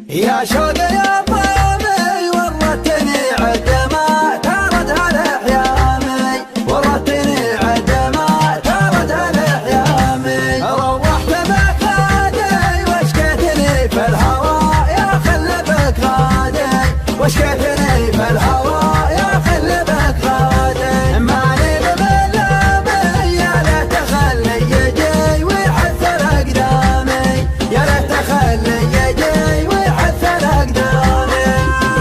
يا شوق يا ضامي ورتني عدما تاردها لحيامي ورتني عدما تاردها لحيامي روحت بك غادي واشكيتني في الهوى يا خلبك غادي واشكيتني في الهوى يا خلبك غادي ماني بملامي يا ليت خلي يجي ويحثر اقدامي يا ليت خلي يجي ويحثر اقدامي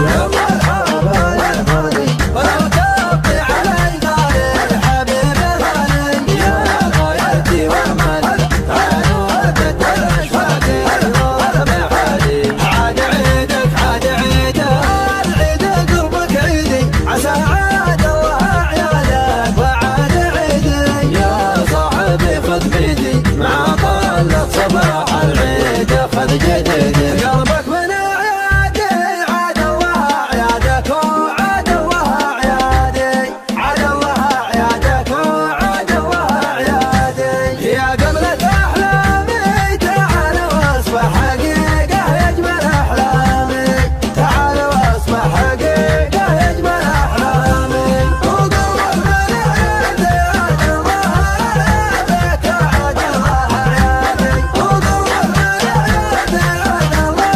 يا مرحبا يا غالي ولو تبقي علي غالي حبيبي غالي يا غايتي واملي تعالوا تدرج فادي الغرب حالي عاد عيدك عاد عيدك العيد قربك عيدي عسى عاد الله اعيادك وعاد عيدي يا صاحبي خذ بيدي مع طلة صباح العيد خذ جديدي قلبك من اعيادي عاد الله اعيادك وعاد الله اعيادي عاد الله اعيادك وعاد الله اعيادي يا قبلة احلامي تعال واصبح حقيقة يجمل احلامي تعال واصبح حقيقة يجمل احلامي وقلبك من اعيادي عاد الله اعيادك عاد الله اعيادي وقلبك من اعيادي عاد الله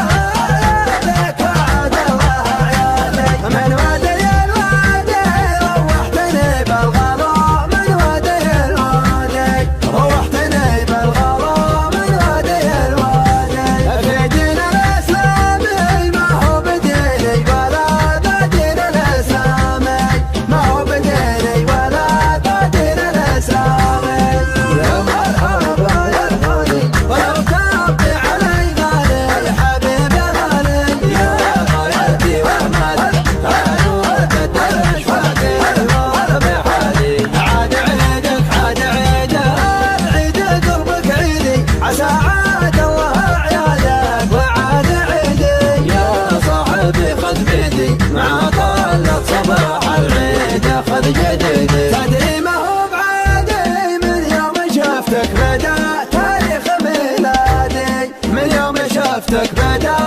اعيادك عاد الله اعيادي من وادي الوادي روحتني بالغلا من وادي الوادي روحتني بالغلا من وادي الوادي في دين الاسلامي ما هو بديني ولا ذا دين الاسلامي ما هو بديني ولا ذا دين الاسلامي يا مرحبا يا غالي ولو تبقي علي غالي حبيبي غالي يا غايتي واملي تعالوا تدرج فادي الغرب حالي عاد عيدك عاد عيدك العيد قربك عيدي عسى عاد الله اعيادك وعاد عيدي يا صاحبي خذ بيدي مع طلة صباح العيد خذ جديدي تدري ما هو بعادي من يوم شفتك بدا تاريخ ميلادي من يوم شفتك بدا